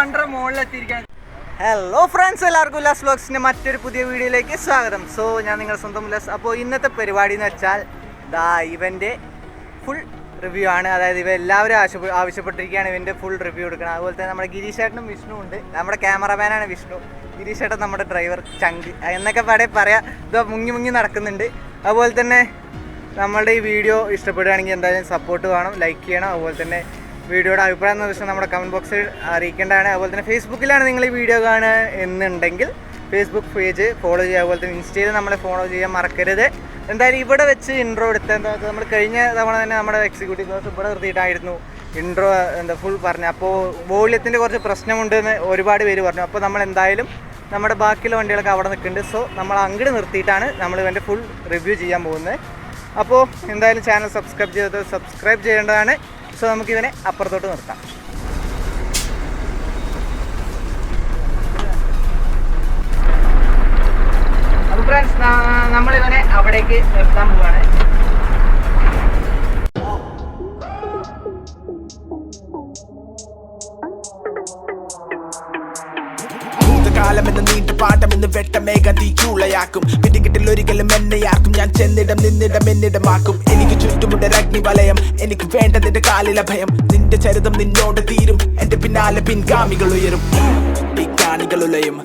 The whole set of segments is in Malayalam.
വണ്ടർ മുകളിലെത്തിയിരിക്കുകയാണ്. ഹലോ ഫ്രണ്ട്സ്, എല്ലാവർക്കും ഉല്ലാസ് വ്ലോഗ്സിൻ്റെ മറ്റൊരു പുതിയ വീഡിയോയിലേക്ക് സ്വാഗതം. സോ ഞാൻ നിങ്ങളുടെ സ്വന്തം ഉല്ലാസ്. അപ്പോൾ ഇന്നത്തെ പരിപാടി എന്ന് വെച്ചാൽ ഇവൻ്റെ ഫുൾ റിവ്യൂ ആണ്. അതായത് ഇവ എല്ലാവരും ആവശ്യപ്പെട്ടിരിക്കുകയാണ് ഇവൻ്റെ ഫുൾ റിവ്യൂ എടുക്കണം. അതുപോലെ തന്നെ നമ്മുടെ ഗിരീഷേട്ടനും വിഷ്ണു ഉണ്ട്. നമ്മുടെ ക്യാമറമാനാണ് വിഷ്ണു, ഗിരീഷേട്ടൻ നമ്മുടെ ഡ്രൈവർ ചങ്ക് എന്നൊക്കെ പറയാം. ഇത് മുങ്ങി നടക്കുന്നുണ്ട്. അതുപോലെ തന്നെ നമ്മളുടെ ഈ വീഡിയോ ഇഷ്ടപ്പെടുകയാണെങ്കിൽ എന്തായാലും സപ്പോർട്ട് വേണം, ലൈക്ക് ചെയ്യണം. അതുപോലെ തന്നെ വീഡിയോയുടെ അഭിപ്രായം എന്ന് വെച്ചാൽ നമ്മുടെ കമൻറ്റ് ബോക്സിൽ അറിയിക്കേണ്ടതാണ്. അതുപോലെ തന്നെ ഫേസ്ബുക്കിലാണ് നിങ്ങൾ ഈ വീഡിയോ കാണുക എന്നുണ്ടെങ്കിൽ ഫേസ്ബുക്ക് പേജ് ഫോളോ ചെയ്യുക. അതുപോലെ തന്നെ ഇൻസ്റ്റയിൽ നമ്മളെ ഫോളോ ചെയ്യാൻ മറക്കരുത്. എന്തായാലും ഇവിടെ വെച്ച് ഇൻട്രോ എടുത്ത നമ്മൾ കഴിഞ്ഞ തവണ തന്നെ നമ്മുടെ എക്സിക്യൂട്ടീവ് ക്ലാസ് ഇവിടെ നിർത്തിയിട്ടായിരുന്നു ഇൻട്രോ ഫുൾ പറഞ്ഞു. അപ്പോൾ വോള്യത്തിൻ്റെ കുറച്ച് പ്രശ്നമുണ്ടെന്ന് ഒരുപാട് പേര് പറഞ്ഞു. അപ്പോൾ നമ്മൾ എന്തായാലും നമ്മുടെ ബാക്കിയുള്ള വണ്ടികളൊക്കെ അവിടെ നിൽക്കുന്നുണ്ട്. സോ നമ്മൾ അങ്ങോട്ട് നിർത്തിയിട്ടാണ് നമ്മൾ ഇവൻ്റെ ഫുൾ റിവ്യൂ ചെയ്യാൻ പോകുന്നത്. അപ്പോൾ എന്തായാലും ചാനൽ സബ്സ്ക്രൈബ് ചെയ്യേണ്ടതാണ്. സോ നമുക്കിതിനെ അപ്പുറത്തോട്ട് നിർത്താം. അപ്പോൾ ഫ്രണ്ട്സ്, നമ്മളിവനെ അവിടേക്ക് നിർത്താൻ പോവാണ്. കാലമെന്ന് നീണ്ട പാഠമെന്ന് വെട്ടമേഘ തീ ചൂളയാക്കും. പിടികിട്ടിൽ ഒരിക്കലും എന്നെയാക്കും. ഞാൻ ചെന്നിടം നിന്നിടം എന്നിടമാക്കും. എനിക്ക് ചുറ്റുമുണ്ട് അഗ്നിവലയം. എനിക്ക് വേണ്ട നിന്റെ കാലിലെ ഭയം. നിന്റെ ചരിതം നിന്നോട് തീരും. എന്റെ പിന്നാലെ പിൻഗാമികൾ ഉയരും. ഈ കാണികൾ ഉലയും.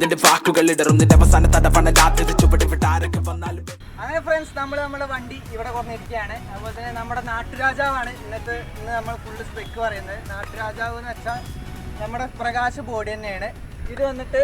നിന്റെ വാക്കുകൾ ഇടറും. നിന്റെ അവസാന തടവണ രാത്രി ചുവടി വിട്ടാരൊക്കെ വന്നാലും. അങ്ങനെ ഫ്രണ്ട്സ്, നമ്മുടെ വണ്ടി ഇവിടെ കുറഞ്ഞിരിക്കുകയാണ്. അതുപോലെ തന്നെ നമ്മുടെ നാട്ടുരാജാവാണ് ഇന്ന് നമ്മൾ ഫുള്ള് സ്പെക്ക് പറയുന്നത്. നാട്ടുരാജാവ് എന്ന് വെച്ചാൽ നമ്മുടെ പ്രകാശ് ബോഡി തന്നെയാണ്. ഇത് വന്നിട്ട്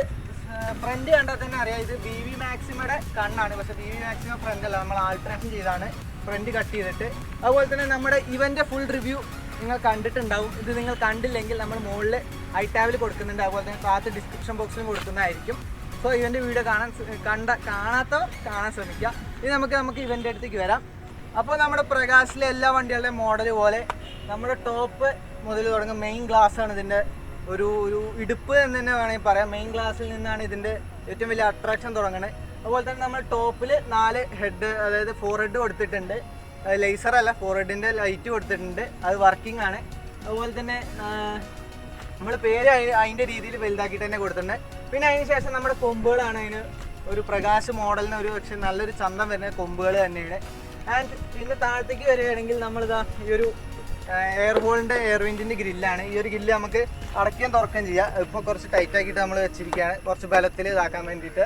ഫ്രണ്ട് കണ്ടാൽ തന്നെ അറിയാം, ഇത് BV മാക്സിമയുടെ കണ്ണാണ്. പക്ഷേ BV മാക്സിമ ഫ്രണ്ട് അല്ല, നമ്മൾ ആൾട്രേഷൻ ചെയ്താണ് ഫ്രണ്ട് കട്ട് ചെയ്തിട്ട്. അതുപോലെ തന്നെ നമ്മുടെ ഇവൻ്റെ ഫുൾ റിവ്യൂ നിങ്ങൾ കണ്ടിട്ടുണ്ടാവും. ഇത് നിങ്ങൾ കണ്ടില്ലെങ്കിൽ നമ്മൾ മുകളിൽ ഐ ടാബിൽ കൊടുക്കുന്നുണ്ട്. അതുപോലെ തന്നെ താഴത്ത് ഡിസ്ക്രിപ്ഷൻ ബോക്സിലും കൊടുക്കുന്നതായിരിക്കും. സോ ഇവൻ്റെ വീഡിയോ കാണാത്തവർ കാണാൻ ശ്രമിക്കുക. ഇത് നമുക്ക് ഇവൻ്റെ അടുത്തേക്ക് വരാം. അപ്പോൾ നമ്മുടെ പ്രകാശിലെ എല്ലാ വണ്ടികളുടെയും മോഡൽ പോലെ നമ്മുടെ ടോപ്പ് മുതൽ തുടങ്ങും മെയിൻ ഗ്ലാസ് ആണ് ഇതിൻ്റെ ഒരു ഇടുപ്പ് എന്ന് തന്നെ വേണമെങ്കിൽ പറയാം. മെയിൻ ഗ്ലാസ്സിൽ നിന്നാണ് ഇതിൻ്റെ ഏറ്റവും വലിയ അട്രാക്ഷൻ തുടങ്ങുന്നത്. അതുപോലെ തന്നെ നമ്മൾ ടോപ്പിൽ 4 ഹെഡ്, അതായത് 4 ഹെഡ് കൊടുത്തിട്ടുണ്ട്. ലേസർ അല്ല, 4 ഹെഡിൻ്റെ ലൈറ്റ് കൊടുത്തിട്ടുണ്ട്. അത് വർക്കിംഗ് ആണ്. അതുപോലെ തന്നെ നമ്മൾ പേര് അതിൻ്റെ രീതിയിൽ വലുതാക്കിയിട്ട് തന്നെ കൊടുത്തിട്ടുണ്ട്. പിന്നെ അതിന് ശേഷം നമ്മുടെ കൊമ്പുകളാണ് അതിന് ഒരു പ്രകാശ് മോഡലിന് ഒരു പക്ഷേ നല്ലൊരു ചന്തം വരുന്ന കൊമ്പുകൾ തന്നെയാണ്. ആൻഡ് പിന്നെ താഴത്തേക്ക് വരികയാണെങ്കിൽ നമ്മളിതാ ഈ ഒരു എയർബോളിൻ്റെ എയർവിൻഡിൻ്റെ ഗ്രില്ലാണ്. ഈ ഒരു ഗ്രില്ല് നമുക്ക് അടയ്ക്കാൻ തുറക്കുകയും ചെയ്യാം. ഇപ്പോൾ കുറച്ച് ടൈറ്റ് ആക്കിയിട്ട് നമ്മൾ വെച്ചിരിക്കുകയാണ്, കുറച്ച് ബലത്തിൽ ഇതാക്കാൻ വേണ്ടിയിട്ട്.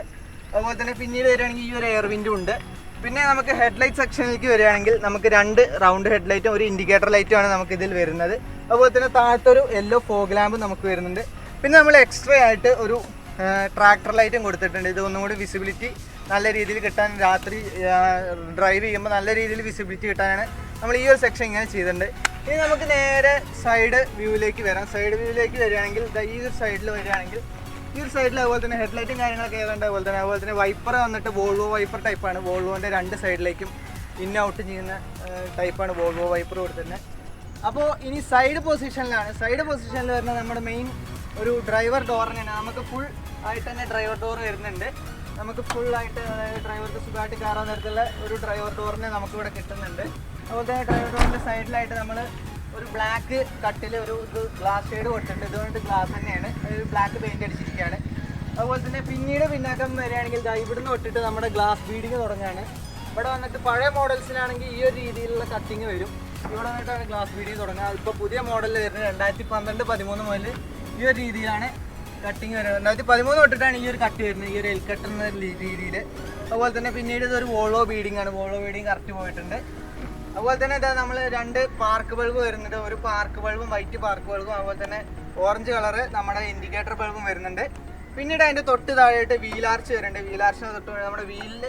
അതുപോലെ തന്നെ പിന്നീട് വരികയാണെങ്കിൽ ഈ ഒരു എയർവിൻഡും ഉണ്ട്. പിന്നെ നമുക്ക് ഹെഡ്ലൈറ്റ് സെക്ഷനിലേക്ക് വരികയാണെങ്കിൽ നമുക്ക് 2 റൗണ്ട് ഹെഡ്ലൈറ്റും ഒരു ഇൻഡിക്കേറ്റർ ലൈറ്റുമാണ് നമുക്ക് ഇതിൽ വരുന്നത്. അതുപോലെ തന്നെ താഴത്തൊരു യെല്ലോ ഫോഗ് ലാമ്പ് നമുക്ക് വരുന്നുണ്ട്. പിന്നെ നമ്മൾ എക്സ്ട്രാ ആയിട്ട് ഒരു ട്രാക്ടർ ലൈറ്റും കൊടുത്തിട്ടുണ്ട്. ഇത് ഒന്നും കൂടി വിസിബിലിറ്റി നല്ല രീതിയിൽ കിട്ടാൻ, രാത്രി ഡ്രൈവ് ചെയ്യുമ്പോൾ നല്ല രീതിയിൽ വിസിബിലിറ്റി കിട്ടാനാണ് നമ്മൾ ഈ ഒരു സെക്ഷൻ ഇങ്ങനെ ചെയ്തിട്ടുണ്ട്. ഇനി നമുക്ക് നേരെ സൈഡ് വ്യൂവിലേക്ക് വരാം. സൈഡ് വ്യൂവിലേക്ക് വരികയാണെങ്കിൽ ഈ ഒരു സൈഡിൽ വരികയാണെങ്കിൽ ഈ ഒരു സൈഡിൽ അതുപോലെ തന്നെ ഹെഡ്ലൈറ്റും കാര്യങ്ങളൊക്കെ ഏതാണ്ട് അതുപോലെ തന്നെ വൈപ്പർ വന്നിട്ട് വോൾവോ വൈപ്പർ ടൈപ്പാണ്. വോൾവോൻ്റെ 2 സൈഡിലേക്കും ഇൻ ഔട്ട് ചെയ്യുന്ന ടൈപ്പാണ് വോൾവോ വൈപ്പർ കൊടുത്തിട്ടുണ്ട്. അപ്പോൾ ഇനി സൈഡ് പൊസിഷനിൽ വരുന്ന നമ്മുടെ മെയിൻ ഒരു ഡ്രൈവർ ഡോറിനാണ്. നമുക്ക് ഫുൾ ആയിട്ട് തന്നെ ഡ്രൈവർ ഡോർ വരുന്നുണ്ട്. നമുക്ക് ഫുള്ളായിട്ട്, അതായത് ഡ്രൈവർക്ക് സുഖമായിട്ട് കയറാൻ തരത്തിലുള്ള ഒരു ഡ്രൈവർ ഡോറിനെ നമുക്കിവിടെ കിട്ടുന്നുണ്ട്. അതുപോലെ തന്നെ ഡ്രൈവർ ഡോറിൻ്റെ സൈഡിലായിട്ട് നമ്മൾ ഒരു ബ്ലാക്ക് കട്ടിൽ ഒരു ഗ്ലാസ് ഷെയ്ഡ് കൊടുത്തിട്ടുണ്ട്. ഇതുകൊണ്ട് ഗ്ലാസ് തന്നെയാണ്, ഒരു ബ്ലാക്ക് പെയിൻ്റ് അടിച്ചിരിക്കുകയാണ്. അതുപോലെ തന്നെ പിന്നാക്കം വരികയാണെങ്കിൽ ഇവിടുന്ന് തൊട്ടിട്ട് നമ്മുടെ ഗ്ലാസ് ബീഡിങ് തുടങ്ങുകയാണ്. ഇവിടെ വന്നിട്ട് പഴയ മോഡൽസിലാണെങ്കിൽ ഈ ഒരു രീതിയിലുള്ള കട്ടിങ് വരും. ഇവിടെ വന്നിട്ടാണ് ഗ്ലാസ് ബീഡിങ് തുടങ്ങുക. ഇപ്പോൾ പുതിയ മോഡലിൽ വരുന്നത് 2012-13 മുതൽ ഈ ഒരു രീതിയിലാണ് കട്ടിങ് വരുന്നത്. 2013 തൊട്ടിട്ടാണ് ഈ ഒരു കട്ട് വരുന്നത്, ഈ ഒരു എൽ കട്ട് എന്ന രീതിയിൽ. അതുപോലെ തന്നെ പിന്നീട് ഇതൊരു വോൾവോ ബീഡിങ് ആണ്. വോൾവോ ബീഡിങ് കറക്റ്റ് പോയിട്ടുണ്ട്. അതുപോലെ തന്നെ ഇതാ നമ്മൾ 2 പാർക്ക് ബൾബ് വരുന്നുണ്ട്. ഒരു പാർക്ക് ബൾബും വൈറ്റ് പാർക്ക് ബൾബും, അതുപോലെ തന്നെ ഓറഞ്ച് കളറ് നമ്മുടെ ഇൻഡിക്കേറ്റർ ബൾബും വരുന്നുണ്ട്. പിന്നീട് അതിൻ്റെ തൊട്ട് താഴെയായിട്ട് വീലാർച്ച് വരുന്നുണ്ട്. വീലാർച്ചിന് തൊട്ട് നമ്മുടെ വീലിൽ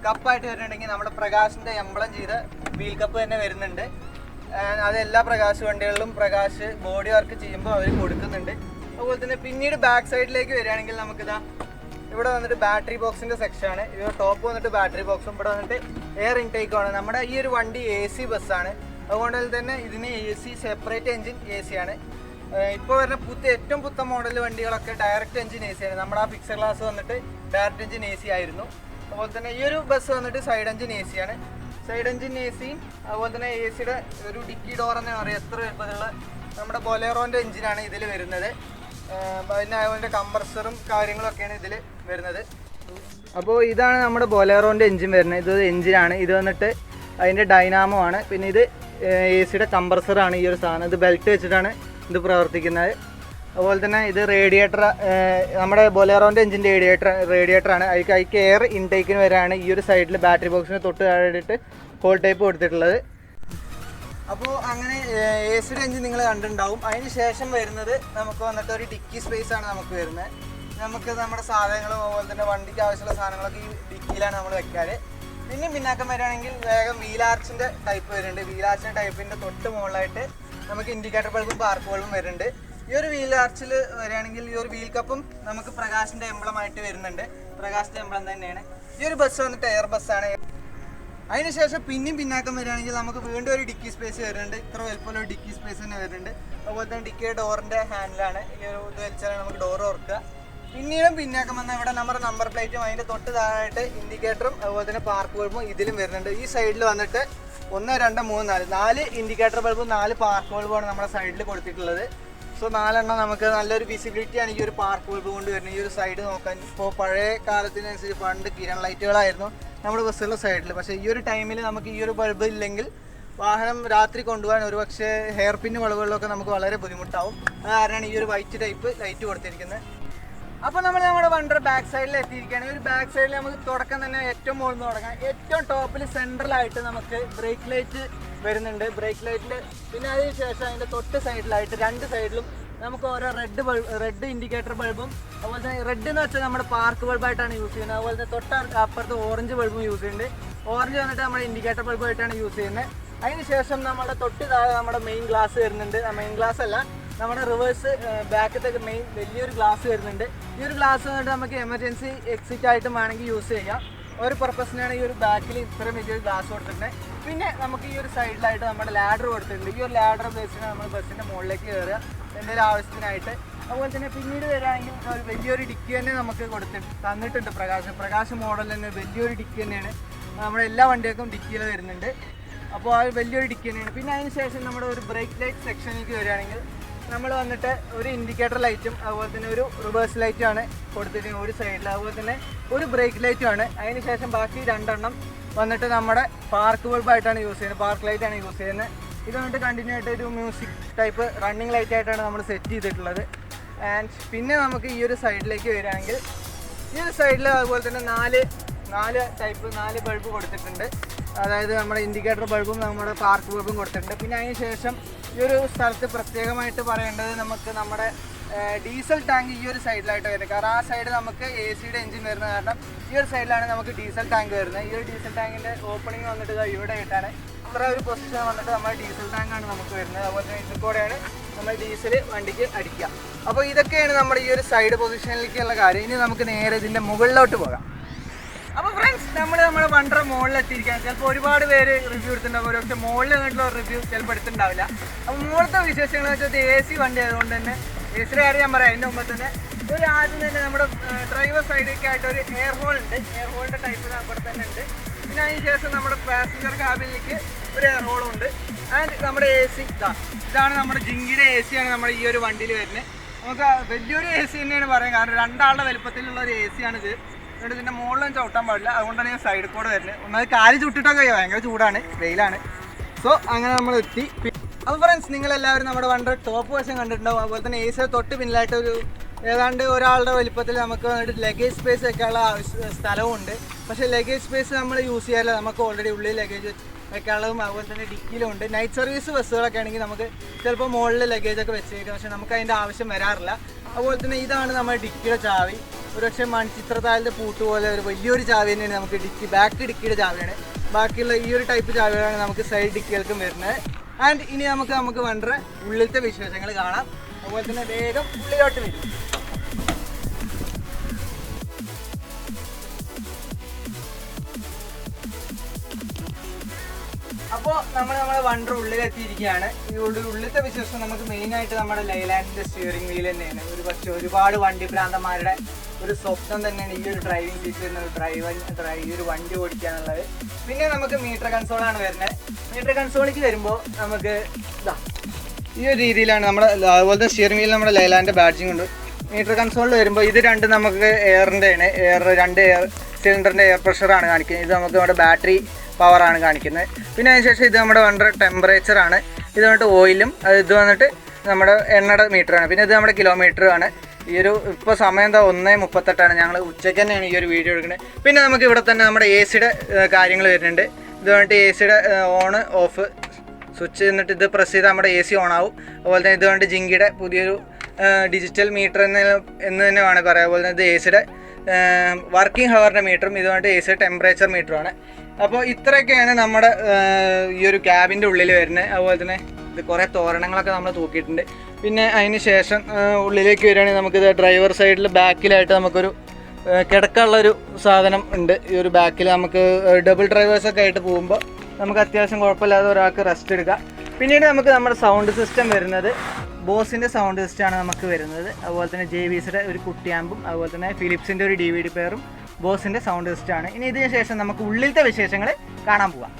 കപ്പായിട്ട് വരുന്നുണ്ടെങ്കിൽ നമ്മുടെ പ്രകാശിൻ്റെ എംബ്ലം ചെയ്ത വീൽ കപ്പ് തന്നെ വരുന്നുണ്ട്. അത് എല്ലാ പ്രകാശ് വണ്ടികളിലും പ്രകാശ് ബോഡി വർക്ക് ചെയ്യുമ്പോൾ അവർ കൊടുക്കുന്നുണ്ട്. അതുപോലെ തന്നെ പിന്നീട് ബാക്ക് സൈഡിലേക്ക് വരികയാണെങ്കിൽ നമുക്കിതാ ഇവിടെ വന്നിട്ട് ബാറ്ററി ബോക്സിൻ്റെ സെക്ഷനാണ്. ഇവിടെ ടോപ്പ് വന്നിട്ട് ബാറ്ററി ബോക്സും, ഇവിടെ വന്നിട്ട് എയർ ഇൻടേക്കുമാണ്. നമ്മുടെ ഈ ഒരു വണ്ടി AC ബസ്സാണ്. അതുകൊണ്ട് തന്നെ ഇതിന് AC സെപ്പറേറ്റ് എൻജിൻ AC ആണ്. ഇപ്പോൾ വരുന്ന ഏറ്റവും പുത്തൻ മോഡൽ വണ്ടികളൊക്കെ ഡയറക്റ്റ് എൻജിൻ AC ആണ്. നമ്മുടെ ആ പിക്ചർ ഗ്ലാസ് വന്നിട്ട് ഡയറക്റ്റ് എൻജിൻ AC ആയിരുന്നു. അതുപോലെ തന്നെ ഈ ഒരു ബസ് വന്നിട്ട് സൈഡ് എൻജിൻ AC ആണ്. സൈഡ് എൻജിൻ AC അതുപോലെ തന്നെ AC ഒരു ഡിക്കി ഡോർ എന്ന് പറയാം, എത്ര എളുപ്പമുള്ള നമ്മുടെ ബൊലേറോൻ്റെ എഞ്ചിനാണ് ഇതിൽ വരുന്നത്. പിന്നെ അതുപോലെ കംപ്രസറും കാര്യങ്ങളൊക്കെയാണ് ഇതിൽ വരുന്നത്. അപ്പോൾ ഇതാണ് നമ്മുടെ ബൊലേറോൻ്റെ എൻജിൻ വരുന്നത്. ഇത് എൻജിനാണ്. ഇത് വന്നിട്ട് അതിൻ്റെ ഡൈനാമോ ആണ്. പിന്നെ ഇത് AC-യുടെ കംപ്രസറാണ് ഈ ഒരു സാധനം. ഇത് ബെൽറ്റ് വെച്ചിട്ടാണ് ഇത് പ്രവർത്തിക്കുന്നത്. അതുപോലെ തന്നെ ഇത് റേഡിയേറ്റർ, നമ്മുടെ ബൊലേറോൻ്റെ എൻജിൻ്റെ റേഡിയേറ്ററാണ്. അതിക്ക് എയർ ഇൻടേക്കിന് വരെയാണ് ഈ ഒരു സൈഡിൽ ബാറ്ററി ബോക്സിന് തൊട്ട് താഴെയിട്ട് ഹോൾ ടൈപ്പ് കൊടുത്തിട്ടുള്ളത്. അപ്പോൾ അങ്ങനെ AC-യുടെ എൻജിൻ നിങ്ങൾ കണ്ടിട്ടുണ്ടാവും. അതിന് ശേഷം വരുന്നത് നമുക്ക് വന്നിട്ട് ഒരു ഡിക്കി സ്പേസ് ആണ് നമുക്ക് വരുന്നത്. നമുക്ക് നമ്മുടെ സാധനങ്ങളും അതുപോലെ തന്നെ വണ്ടിക്ക് ആവശ്യമുള്ള സാധനങ്ങളൊക്കെ ഈ ഡിക്കിയിലാണ് നമ്മൾ വെക്കാറ്. പിന്നെയും പിന്നാക്കം വരികയാണെങ്കിൽ വേഗം വീലാർച്ചിൻ്റെ ടൈപ്പ് വരുന്നുണ്ട്. വീലാർച്ചിൻ്റെ ടൈപ്പിൻ്റെ തൊട്ട് മുകളിലായിട്ട് നമുക്ക് ഇൻഡിക്കേറ്റർ ബൾബും പാർക്ക് ബൾബും വരുന്നുണ്ട്. ഈ ഒരു വീൽ ആർച്ചിൽ വരികയാണെങ്കിൽ ഈ ഒരു വീൽ കപ്പും നമുക്ക് പ്രകാശിൻ്റെ എംബ്ലമായിട്ട് വരുന്നുണ്ട്. പ്രകാശിൻ്റെ എംബ്ലം തന്നെയാണ്. ഈ ഒരു ബസ് വന്നിട്ട് എയർ ബസ്സാണ്. അതിനുശേഷം പിന്നെയും പിന്നാക്കം വരികയാണെങ്കിൽ നമുക്ക് വീണ്ടും ഒരു ഡിക്കി സ്പേസ് വരുന്നുണ്ട്. ഇത്ര വലുപ്പമുള്ള ഒരു ഡിക്കി സ്പേസ് തന്നെ വരുന്നുണ്ട്. അതുപോലെ തന്നെ ഡിക്കിയുടെ ഡോറിൻ്റെ ഹാൻഡിലാണ്. ഈ ഒരു ഇത് വലിച്ചാൽ നമുക്ക് ഡോർ തുറക്കുക. പിന്നീടും പിന്നാക്കം വന്നാൽ ഇവിടെ നമ്മുടെ നമ്പർ പ്ലേറ്റും അതിൻ്റെ തൊട്ട് താഴായിട്ട് ഇൻഡിക്കേറ്ററും അതുപോലെ തന്നെ പാർക്ക് ബൾബും ഇതിലും വരുന്നുണ്ട്. ഈ സൈഡിൽ വന്നിട്ട് 1 2 3 4 ഇൻഡിക്കേറ്റർ ബൾബും 4 പാർക്ക് ബൾബുമാണ് നമ്മുടെ സൈഡിൽ കൊടുത്തിട്ടുള്ളത്. സോ 4 എണ്ണം നമുക്ക് നല്ലൊരു വിസിബിലിറ്റിയാണ് ഈ ഒരു പാർക്ക് ബൾബ് കൊണ്ട് വരുന്നത്. ഈ ഒരു സൈഡ് നോക്കാൻ ഇപ്പോൾ പഴയ കാലത്തിനനുസരിച്ച് പണ്ട് കിരൺ ലൈറ്റുകളായിരുന്നു നമ്മുടെ ബസ്സുകളുടെ സൈഡിൽ. പക്ഷേ ഈ ഒരു ടൈമിൽ നമുക്ക് ഈ ഒരു ബൾബ് ഇല്ലെങ്കിൽ വാഹനം രാത്രി കൊണ്ടുപോകാൻ ഒരു പക്ഷേ ഹെയർ പിൻ വളവുകളിലൊക്കെ നമുക്ക് വളരെ ബുദ്ധിമുട്ടാവും. അത് കാരണമാണ് ഈ ഒരു വൈറ്റ് ടൈപ്പ് ലൈറ്റ് കൊടുത്തിരിക്കുന്നത്. അപ്പോൾ നമ്മൾ നമ്മുടെ വണ്ടിയുടെ ബാക്ക് സൈഡിൽ എത്തിയിരിക്കുകയാണ്. ഈ ഒരു ബാക്ക് സൈഡിൽ നമുക്ക് തുടക്കം തന്നെ ഏറ്റവും മുകളിൽ നിന്ന് തുടങ്ങാം. ഏറ്റവും ടോപ്പിൽ സെൻട്രലായിട്ട് നമുക്ക് ബ്രേക്ക് ലൈറ്റ് വരുന്നുണ്ട്. ബ്രേക്ക് ലൈറ്റിൽ പിന്നെ അതിന് ശേഷം അതിൻ്റെ തൊട്ട് സൈഡിലായിട്ട് 2 സൈഡിലും നമുക്ക് ഓരോ റെഡ് ഇൻഡിക്കേറ്റർ ബൾബും അതുപോലെ തന്നെ റെഡ് എന്ന് വെച്ചാൽ നമ്മുടെ പാർക്ക് ബൾബായിട്ടാണ് യൂസ് ചെയ്യുന്നത്. അതുപോലെ തന്നെ തൊട്ട് അപ്പുറത്ത് ഓറഞ്ച് ബൾബും യൂസ് ചെയ്യുന്നുണ്ട്. ഓറഞ്ച് വന്നിട്ട് നമ്മുടെ ഇൻഡിക്കേറ്റർ ബൾബായിട്ടാണ് യൂസ് ചെയ്യുന്നത്. അതിന് ശേഷം നമ്മുടെ തൊട്ട് താഴെ നമ്മുടെ മെയിൻ ഗ്ലാസ് വരുന്നുണ്ട്. മെയിൻ ഗ്ലാസ് അല്ല, നമ്മുടെ റിവേഴ്സ് ബാക്കത്തൊക്കെ മെയിൻ വലിയൊരു ഗ്ലാസ് വരുന്നുണ്ട്. ഈ ഒരു ഗ്ലാസ് വന്നിട്ട് നമുക്ക് എമർജൻസി എക്സിറ്റ് ആയിട്ടും വേണമെങ്കിൽ യൂസ് ചെയ്യാം. ഒരു പർപ്പസിനാണ് ഈ ഒരു ബാക്കിൽ ഇത്രയും വലിയൊരു ഗ്ലാസ് കൊടുത്തിട്ടുണ്ട്. പിന്നെ നമുക്ക് ഈ ഒരു സൈഡിലായിട്ട് നമ്മുടെ ലാഡർ കൊടുത്തിട്ടുണ്ട്. ഈ ഒരു ലാഡർ ബേസിന് നമ്മൾ ബസ്സിൻ്റെ മുകളിലേക്ക് കയറുക എന്തെങ്കിലും ആവശ്യത്തിനായിട്ട്. അതുപോലെ തന്നെ പിന്നീട് വരികയാണെങ്കിൽ ഒരു വലിയൊരു ഡിക്കി തന്നെ നമുക്ക് തന്നിട്ടുണ്ട്. പ്രകാശ് മോഡൽ തന്നെ വലിയൊരു ഡിക്കി തന്നെയാണ്. നമ്മുടെ എല്ലാ വണ്ടികൾക്കും ഡിക്കിയിൽ വരുന്നുണ്ട്. അപ്പോൾ ആ വലിയൊരു ഡിക്കി തന്നെയാണ്. പിന്നെ അതിന് ശേഷം നമ്മുടെ ഒരു ബ്രേക്ക് ലൈറ്റ് സെക്ഷനിലേക്ക് വരികയാണെങ്കിൽ നമ്മൾ വന്നിട്ട് ഒരു ഇൻഡിക്കേറ്റർ ലൈറ്റും അതുപോലെ തന്നെ ഒരു റിവേഴ്സ് ലൈറ്റുമാണ് കൊടുത്തിട്ട് ഒരു സൈഡിൽ, അതുപോലെ തന്നെ ഒരു ബ്രേക്ക് ലൈറ്റുമാണ്. അതിന് ശേഷം ബാക്കി 2 എണ്ണം വന്നിട്ട് നമ്മുടെ പാർക്ക് ബൾബായിട്ടാണ് യൂസ് ചെയ്യുന്നത്. പാർക്ക് ലൈറ്റാണ് യൂസ് ചെയ്യുന്നത്. ഇത് വന്നിട്ട് കണ്ടിന്യൂ ആയിട്ട് ഒരു മ്യൂസിക് ടൈപ്പ് റണ്ണിങ് ലൈറ്റായിട്ടാണ് നമ്മൾ സെറ്റ് ചെയ്തിട്ടുള്ളത്. ആൻഡ് പിന്നെ നമുക്ക് ഈ ഒരു സൈഡിലേക്ക് വരികയാണെങ്കിൽ ഈ ഒരു സൈഡിൽ അതുപോലെ തന്നെ 4 ബൾബ് കൊടുത്തിട്ടുണ്ട്. അതായത് നമ്മുടെ ഇൻഡിക്കേറ്റർ ബൾബും നമ്മുടെ പാർക്ക് ബൾബും കൊടുത്തിട്ടുണ്ട്. പിന്നെ അതിന് ശേഷം ഈ ഒരു സ്ഥലത്ത് പ്രത്യേകമായിട്ട് പറയേണ്ടത് നമുക്ക് നമ്മുടെ ഡീസൽ ടാങ്ക് ഈ ഒരു സൈഡിലായിട്ട് വരുന്നത്. കാരണം ആ സൈഡ് നമുക്ക് AC-യുടെ എഞ്ചിൻ വരുന്നത് കാരണം ഈ ഒരു സൈഡിലാണ് നമുക്ക് ഡീസൽ ടാങ്ക് വരുന്നത്. ഈ ഒരു ഡീസൽ ടാങ്കിൻ്റെ ഓപ്പണിംഗ് വന്നിട്ട് ഇവിടെ ആയിട്ടാണ്. ഇത്ര ഒരു പൊസിഷൻ വന്നിട്ട് നമ്മുടെ ഡീസൽ ടാങ്കാണ് നമുക്ക് വരുന്നത്. അതുപോലെ തന്നെ ഇതിൽ കൂടെയാണ് നമ്മൾ ഡീസൽ വണ്ടിക്ക് അടിക്കുക. അപ്പോൾ ഇതൊക്കെയാണ് നമ്മുടെ ഈ ഒരു സൈഡ് പൊസിഷനിലേക്കുള്ള കാര്യം. ഇനി നമുക്ക് നേരെ ഇതിൻ്റെ മുകളിലോട്ട് പോകാം. അപ്പോൾ ഫ്രണ്ട്സ്, നമ്മുടെ വണ്ടിയുടെ മുകളിലെത്തിയിരിക്കുകയാണ്. ചിലപ്പോൾ ഒരുപാട് പേര് റിവ്യൂ എടുത്തിട്ടുണ്ടാവും. പക്ഷേ മുകളിൽ നിന്നിട്ടുള്ള റിവ്യൂ ചിലപ്പോൾ എടുത്തിട്ടുണ്ടാവില്ല. അപ്പോൾ മുകളിലത്തെ വിശേഷങ്ങൾ വെച്ചാൽ AC വണ്ടി ആയതുകൊണ്ട് തന്നെ AC-യുടെ കാര്യം ഞാൻ പറയാം. അതിൻ്റെ മുമ്പ് തന്നെ ഒരു ആദ്യം തന്നെ നമ്മുടെ ഡ്രൈവർ സൈഡിലേക്ക് ആയിട്ട് ഒരു എയർ ഹോൾ ഉണ്ട്. എയർ ഹോളിൻ്റെ ടൈപ്പ് അവിടെ തന്നെ ഉണ്ട്. പിന്നെ അതിന് ശേഷം നമ്മുടെ പാസഞ്ചർ ക്യാബിനിലേക്ക് ഒരു എയർ ഹോളും ഉണ്ട്. ആൻഡ് നമ്മുടെ AC ഇതാണ് നമ്മുടെ ജിങ്കിയുടെ AC-യാണ് നമ്മുടെ ഈ ഒരു വണ്ടിയിൽ വരുന്നത്. നമുക്ക് വലിയൊരു AC തന്നെയാണ് പറയാം. കാരണം 2 ആളുടെ വലുപ്പത്തിലുള്ള ഒരു AC-ആണിത്. എന്നിട്ട് ഇതിൻ്റെ മുകളിലും ചവിട്ടാൻ പാടില്ല. അതുകൊണ്ടാണ് ഞാൻ സൈഡിൽ കൂടെ വരുന്നത്. ഒന്നത് കാല് ചുട്ടിട്ടൊക്കെ ഭയങ്കര ചൂടാണ്, വെയിലാണ്. സോ അങ്ങനെ നമ്മൾ എത്തി. അപ്പോൾ ഫ്രണ്ട്സ്, നിങ്ങളെല്ലാവരും നമ്മുടെ വണ്ടിയുടെ ടോപ്പ് വശം കണ്ടിട്ടുണ്ടാവും. അതുപോലെ തന്നെ AC തൊട്ട് പിന്നിലായിട്ട് ഏതാണ്ട് ഒരാളുടെ വലിപ്പത്തിൽ നമുക്ക് വന്നിട്ട് ലഗേജ് സ്പേസ് വെക്കാനുള്ള സ്ഥലവും ഉണ്ട്. പക്ഷേ ലഗേജ് സ്പേസ് നമ്മൾ യൂസ് ചെയ്യാറില്ല. നമുക്ക് ഓൾറെഡി ഉള്ളിൽ ലഗേജ് വെക്കാനുള്ളതും അതുപോലെ തന്നെ ഡിക്കിയിലുണ്ട്. നൈറ്റ് സർവീസ് ബസ്സുകളൊക്കെ ആണെങ്കിൽ നമുക്ക് ചിലപ്പോൾ മുകളിൽ ലഗേജൊക്കെ വെച്ചേക്കും. പക്ഷേ നമുക്ക് അതിൻ്റെ ആവശ്യം വരാറില്ല. അതുപോലെ തന്നെ ഇതാണ് നമ്മുടെ ഡിക്കിയുടെ ചാവി. ഒരുപക്ഷെ മൺചിത്രത്താഴിൻ്റെ പൂട്ട് പോലെ ഒരു വലിയൊരു ചാവി തന്നെയാണ് നമുക്ക് ബാക്ക് ഡിക്കിയുടെ ചാവിയാണ്. ബാക്കിയുള്ള ഈ ഒരു ടൈപ്പ് ചാവികളാണ് നമുക്ക് സൈഡ് ഡിക്കുകൾക്കും വരുന്നത്. ആൻഡ് ഇനി നമുക്ക് വണ്ടിയുടെ ഉള്ളിലത്തെ വിശേഷങ്ങൾ കാണാം. അതുപോലെ തന്നെ വേഗം ഉള്ളിലോട്ട് വരും. അപ്പോൾ നമ്മുടെ വണ്ടിയുടെ ഉള്ളിലെത്തിയിരിക്കുകയാണ്. ഈ ഉള്ളിലത്തെ വിശേഷം നമുക്ക് മെയിനായിട്ട് നമ്മുടെ ലൈലാൻഡിൻ്റെ സ്റ്റിയറിംഗ് വീൽ തന്നെയാണ്. ഒരുപാട് വണ്ടി ഭ്രാന്തന്മാരുടെ ഒരു സ്വപ്നം തന്നെയാണ് ഈ ഒരു ഡ്രൈവിംഗ് സീറ്റ് ഈ ഒരു വണ്ടി ഓടിക്കുക എന്നുള്ളത്. പിന്നെ നമുക്ക് മീറ്റർ കൺസോളാണ് വരുന്നത്. മീറ്റർ കൺസോളിലേക്ക് വരുമ്പോൾ നമുക്ക് ഈ ഒരു രീതിയിലാണ് നമ്മുടെ. അതുപോലെ സ്റ്റിയറിംഗ് വീലിൽ നമ്മുടെ ലൈലാൻ്റെ ബാഡ്ജിങ് ഉണ്ട്. മീറ്റർ കൺസോളിൽ വരുമ്പോൾ ഇത് രണ്ടും നമുക്ക് എയറിൻ്റെയാണ്. രണ്ട് സിലിണ്ടറിൻ്റെ എയർ പ്രഷറാണ് കാണിക്കുന്നത്. ഇത് നമുക്ക് നമ്മുടെ ബാറ്ററി പവറാണ് കാണിക്കുന്നത്. പിന്നെ അതിനുശേഷം ഇത് നമ്മുടെ വണ്ടിയുടെ ടെമ്പറേച്ചറാണ്. ഇത് വന്നിട്ട് ഓയിലും ഇത് വന്നിട്ട് നമ്മുടെ എണ്ണയുടെ മീറ്ററാണ്. പിന്നെ ഇത് നമ്മുടെ കിലോമീറ്ററാണ്. ഈ ഒരു ഇപ്പോൾ സമയം എന്താ 1:38 ഞങ്ങൾ ഉച്ചയ്ക്ക് തന്നെയാണ് ഈ ഒരു വീഡിയോ എടുക്കുന്നത്. പിന്നെ നമുക്ക് ഇവിടെ തന്നെ നമ്മുടെ എ സിയുടെ കാര്യങ്ങൾ വരുന്നുണ്ട്. ഇത് വന്നിട്ട് എ സിയുടെ ഓണ് ഓഫ് സ്വിച്ച് എന്നിട്ട് ഇത് പ്രസ് ചെയ്ത് നമ്മുടെ എ സി ഓൺ ആവും. അതുപോലെ തന്നെ ഇത് വന്നിട്ട് ജിങ്കിയുടെ പുതിയൊരു ഡിജിറ്റൽ മീറ്റർ എന്ന് തന്നെ വേണമെങ്കിൽ പറയാം. അതുപോലെ തന്നെ ഇത് എ സിയുടെ വർക്കിംഗ് ഹവറിൻ്റെ മീറ്ററും ഇത് വന്നിട്ട് എ സിയുടെ ടെമ്പറേച്ചർ മീറ്ററുമാണ്. അപ്പോൾ ഇത്രയൊക്കെയാണ് നമ്മുടെ ഈ ഒരു ക്യാബിൻ്റെ ഉള്ളിൽ വരുന്നത്. അതുപോലെ തന്നെ ഇത് കുറേ തോരണങ്ങളൊക്കെ നമ്മൾ തൂക്കിയിട്ടുണ്ട്. പിന്നെ അതിന് ശേഷം ഉള്ളിലേക്ക് വരികയാണെങ്കിൽ നമുക്കിത് ഡ്രൈവർ സൈഡിൽ ബാക്കിലായിട്ട് നമുക്കൊരു കിടക്കാനുള്ളൊരു സാധനം ഉണ്ട്. ഈ ഒരു ബാക്കിൽ നമുക്ക് ഡബിൾ ഡ്രൈവേഴ്സൊക്കെ ആയിട്ട് പോകുമ്പോൾ നമുക്ക് അത്യാവശ്യം കുഴപ്പമില്ലാതെ ഒരാൾക്ക് റെസ്റ്റ് എടുക്കാം. പിന്നീട് നമുക്ക് നമ്മുടെ സൗണ്ട് സിസ്റ്റം വരുന്നത് ബോസിൻ്റെ സൗണ്ട് സിസ്റ്റമാണ് നമുക്ക് വരുന്നത്. അതുപോലെ തന്നെ JVSയുടെ ഒരു കുട്ടിയാമ്പും അതുപോലെ തന്നെ ഫിലിപ്സിൻ്റെ ഒരു DVD പ്ലെയറും ബോസിൻ്റെ സൗണ്ട് സിസ്റ്റമാണ്. ഇനി ഇതിന് ശേഷം നമുക്ക് ഉള്ളിലത്തെ വിശേഷങ്ങൾ കാണാൻ പോവാം.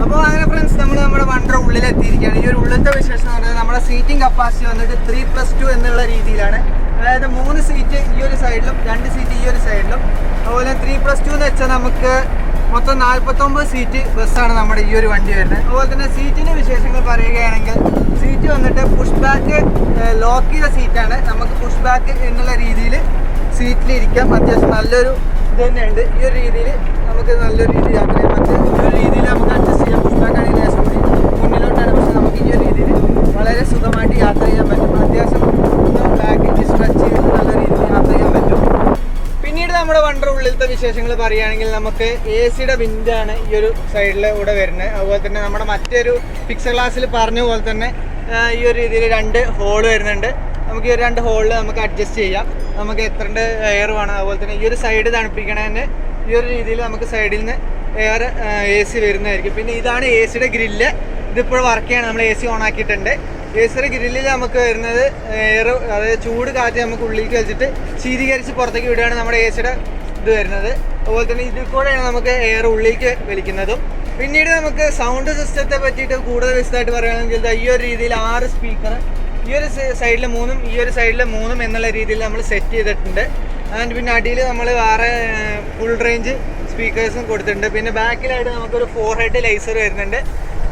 അപ്പോൾ അങ്ങനെ ഫ്രണ്ട്സ് നമ്മൾ നമ്മുടെ വണ്ടിയുടെ ഉള്ളിലെത്തിയിരിക്കുകയാണ്. ഈ ഒരു ഉള്ളിലത്തെ വിശേഷം എന്ന് പറയുന്നത് നമ്മുടെ സീറ്റിംഗ് കപ്പാസിറ്റി വന്നിട്ട് 3+2 എന്നുള്ള രീതിയിലാണ്. അതായത് 3 സീറ്റ് ഈ ഒരു സൈഡിലും 2 സീറ്റ് ഈ ഒരു സൈഡിലും. അതുപോലെ 3+2 എന്ന് വെച്ചാൽ നമുക്ക് മൊത്തം 49 സീറ്റ് ബസ്സാണ് നമ്മുടെ ഈ ഒരു വണ്ടി വരുന്നത്. അതുപോലെ തന്നെ സീറ്റിൻ്റെ വിശേഷങ്ങൾ പറയുകയാണെങ്കിൽ സീറ്റ് വന്നിട്ട് പുഷ് ബാക്ക് ലോക്ക് ചെയ്ത സീറ്റാണ്. നമുക്ക് പുഷ് ബാക്ക് എന്നുള്ള രീതിയിൽ സീറ്റിലിരിക്കാം. അത്യാവശ്യം നല്ലൊരു ഇത് തന്നെയുണ്ട്. ഈ ഒരു രീതിയിൽ നമുക്ക് നല്ലൊരു രീതിയിൽ യാത്ര ചെയ്യാൻ പറ്റും. ഈ ഒരു രീതിയിൽ നമുക്ക് അഡ്ജസ്റ്റ് ചെയ്യാം. പുഷ് ബാക്ക് ആണെങ്കിൽ ലേശം കൂടി മുന്നിലോട്ടാണ്, പക്ഷേ നമുക്ക് ഈ ഒരു രീതിയിൽ വളരെ സുഖമായിട്ട് യാത്ര ചെയ്യാൻ പറ്റും. അത്യാവശ്യം ബാക്കിൽ സ്ട്രെച്ച് ചെയ്തിട്ട് നല്ല രീതിയിൽ യാത്ര ചെയ്യാൻ പറ്റും. പിന്നീട് നമ്മുടെ വണ്ടിയുടെ ഉള്ളിലത്തെ വിശേഷങ്ങൾ പറയുകയാണെങ്കിൽ നമുക്ക് AC-യുടെ വിൻഡാണ് ഈ ഒരു സൈഡിൽ കൂടെ വരുന്നത്. അതുപോലെ തന്നെ നമ്മുടെ മറ്റൊരു ഫിക്സർ ക്ലാസ്സിൽ പറഞ്ഞ പോലെ തന്നെ ഈ ഒരു രീതിയിൽ 2 ഹോൾ വരുന്നുണ്ട്. നമുക്ക് ഈ ഒരു 2 ഹോളിൽ നമുക്ക് അഡ്ജസ്റ്റ് ചെയ്യാം. നമുക്ക് എത്ര എയർ വേണം. അതുപോലെ തന്നെ ഈ ഒരു സൈഡ് തണുപ്പിക്കണതിന് ഈ ഒരു രീതിയിൽ നമുക്ക് സൈഡിൽ നിന്ന് എയർ AC വരുന്നതായിരിക്കും. പിന്നെ ഇതാണ് AC-യുടെ ഗ്രില്ല്. ഇതിപ്പോൾ വർക്ക് ചെയ്യണം. നമ്മൾ AC ഓൺ ആക്കിയിട്ടുണ്ട്. AC-യുടെ ഗ്രില്ലിൽ നമുക്ക് വരുന്നത് എയർ, അതായത് ചൂട് കാറ്റ് നമുക്ക് ഉള്ളിലേക്ക് വെച്ചിട്ട് ശീതീകരിച്ച് പുറത്തേക്ക് വിടുകയാണ് നമ്മുടെ AC-യുടെ ഇത് വരുന്നത്. അതുപോലെ തന്നെ ഇതിൽ കൂടെയാണ് നമുക്ക് എയർ ഉള്ളിലേക്ക് വലിക്കുന്നതും. പിന്നീട് നമുക്ക് സൗണ്ട് സിസ്റ്റത്തെ പറ്റിയിട്ട് കൂടുതൽ വിശദമായിട്ട് പറയുകയാണെങ്കിൽ ഈ ഒരു രീതിയിൽ 6 സ്പീക്കർ ഈ ഒരു സൈഡിൽ 3ഉം ഈ ഒരു സൈഡിൽ 3ഉം എന്നുള്ള രീതിയിൽ നമ്മൾ സെറ്റ് ചെയ്തിട്ടുണ്ട്. ആൻഡ് പിന്നെ അടിയിൽ നമ്മൾ വേറെ ഫുൾ റേഞ്ച് സ്പീക്കേഴ്സും കൊടുത്തിട്ടുണ്ട്. പിന്നെ ബാക്കിലായിട്ട് നമുക്കൊരു 4 ഹെഡ് ലൈസർ വരുന്നുണ്ട്.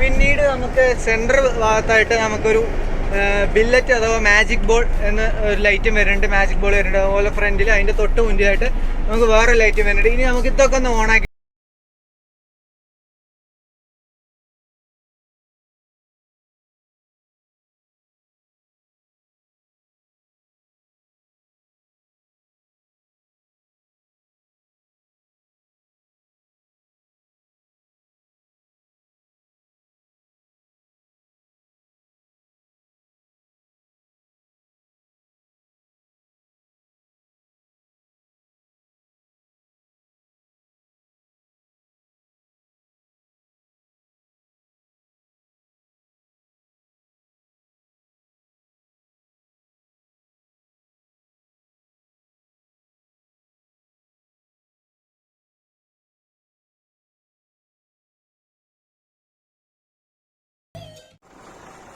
പിന്നീട് നമുക്ക് സെൻറ്റർ ഭാഗത്തായിട്ട് നമുക്കൊരു ബില്ലറ്റ് അഥവാ മാജിക് ബോൾ എന്ന ഒരു ലൈറ്റും വരുന്നുണ്ട്. മാജിക് ബോൾ വരുന്നുണ്ട്. അതുപോലെ ഫ്രണ്ടിൽ അതിൻ്റെ തൊട്ട് മുന്നിലായിട്ട് നമുക്ക് വേറെ ലൈറ്റും വരുന്നുണ്ട്. ഇനി നമുക്ക് ഇതൊക്കെ ഒന്ന് ഓണാക്കി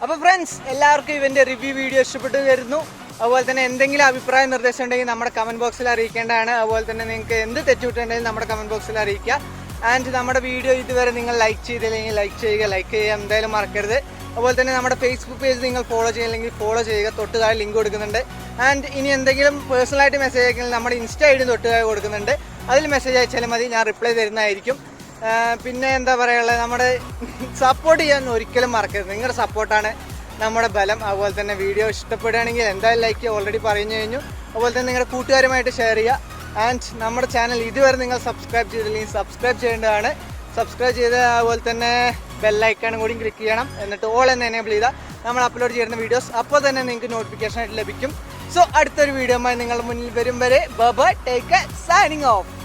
അപ്പോൾ ഫ്രണ്ട്സ് എല്ലാവർക്കും ഇവൻ്റെ റിവ്യൂ വീഡിയോ ഇഷ്ടപ്പെട്ടു വരുന്നു. അതുപോലെ തന്നെ എന്തെങ്കിലും അഭിപ്രായ നിർദ്ദേശം ഉണ്ടെങ്കിൽ നമ്മുടെ കമൻറ്റ് ബോക്സിൽ അറിയിക്കേണ്ടതാണ്. അതുപോലെ തന്നെ നിങ്ങൾക്ക് എന്ത് തെറ്റുവിട്ടുണ്ടെങ്കിൽ നമ്മുടെ കമൻറ്റ് ബോക്സിൽ അറിയിക്കുക. ആൻഡ് നമ്മുടെ വീഡിയോ ഇതുവരെ നിങ്ങൾ ലൈക്ക് ചെയ്തില്ലെങ്കിൽ ലൈക്ക് ചെയ്യുക എന്തായാലും മറക്കരുത്. അതുപോലെ തന്നെ നമ്മുടെ ഫേസ്ബുക്ക് പേജ് നിങ്ങൾ ഫോളോ ചെയ്യില്ലെങ്കിൽ ഫോളോ ചെയ്യുക. തൊട്ട് താഴെ ലിങ്ക് കൊടുക്കുന്നുണ്ട്. ആൻഡ് ഇനി എന്തെങ്കിലും പേഴ്സണലായിട്ട് മെസ്സേജ് അയക്കണമെങ്കിൽ നമ്മുടെ ഇൻസ്റ്റ ID തൊട്ട് താഴെ കൊടുക്കുന്നുണ്ട്. അതിൽ മെസ്സേജ് അയച്ചാലും മതി, ഞാൻ റിപ്ലൈ തരുന്നതായിരിക്കും. പിന്നെ എന്താ പറയുക, നമ്മുടെ സപ്പോർട്ട് ചെയ്യാൻ ഒരിക്കലും മറക്കരുത്. നിങ്ങളുടെ സപ്പോർട്ടാണ് നമ്മുടെ ബലം. അതുപോലെ തന്നെ വീഡിയോ ഇഷ്ടപ്പെടുകയാണെങ്കിൽ എന്തായാലും ലൈക്ക് ചെയ്യുക, ഓൾറെഡി പറഞ്ഞു കഴിഞ്ഞു. അതുപോലെ തന്നെ നിങ്ങളുടെ കൂട്ടുകാരുമായിട്ട് ഷെയർ ചെയ്യുക. ആൻഡ് നമ്മുടെ ചാനൽ ഇതുവരെ നിങ്ങൾ സബ്സ്ക്രൈബ് ചെയ്തില്ലെങ്കിൽ സബ്സ്ക്രൈബ് ചെയ്യേണ്ടതാണ്. സബ്സ്ക്രൈബ് ചെയ്ത് അതുപോലെ തന്നെ ബെല്ലൈക്കാനും കൂടി ക്ലിക്ക് ചെയ്യണം. എന്നിട്ട് ഓൾ എന്ന് എനേബിൾ ചെയ്താൽ നമ്മൾ അപ്ലോഡ് ചെയ്യുന്ന വീഡിയോസ് അപ്പോൾ തന്നെ നിങ്ങൾക്ക് നോട്ടിഫിക്കേഷൻ ആയിട്ട് ലഭിക്കും. സോ അടുത്തൊരു വീഡിയോയുമായി നിങ്ങളുടെ മുന്നിൽ വരും വരെ bye bye, take care, signing off.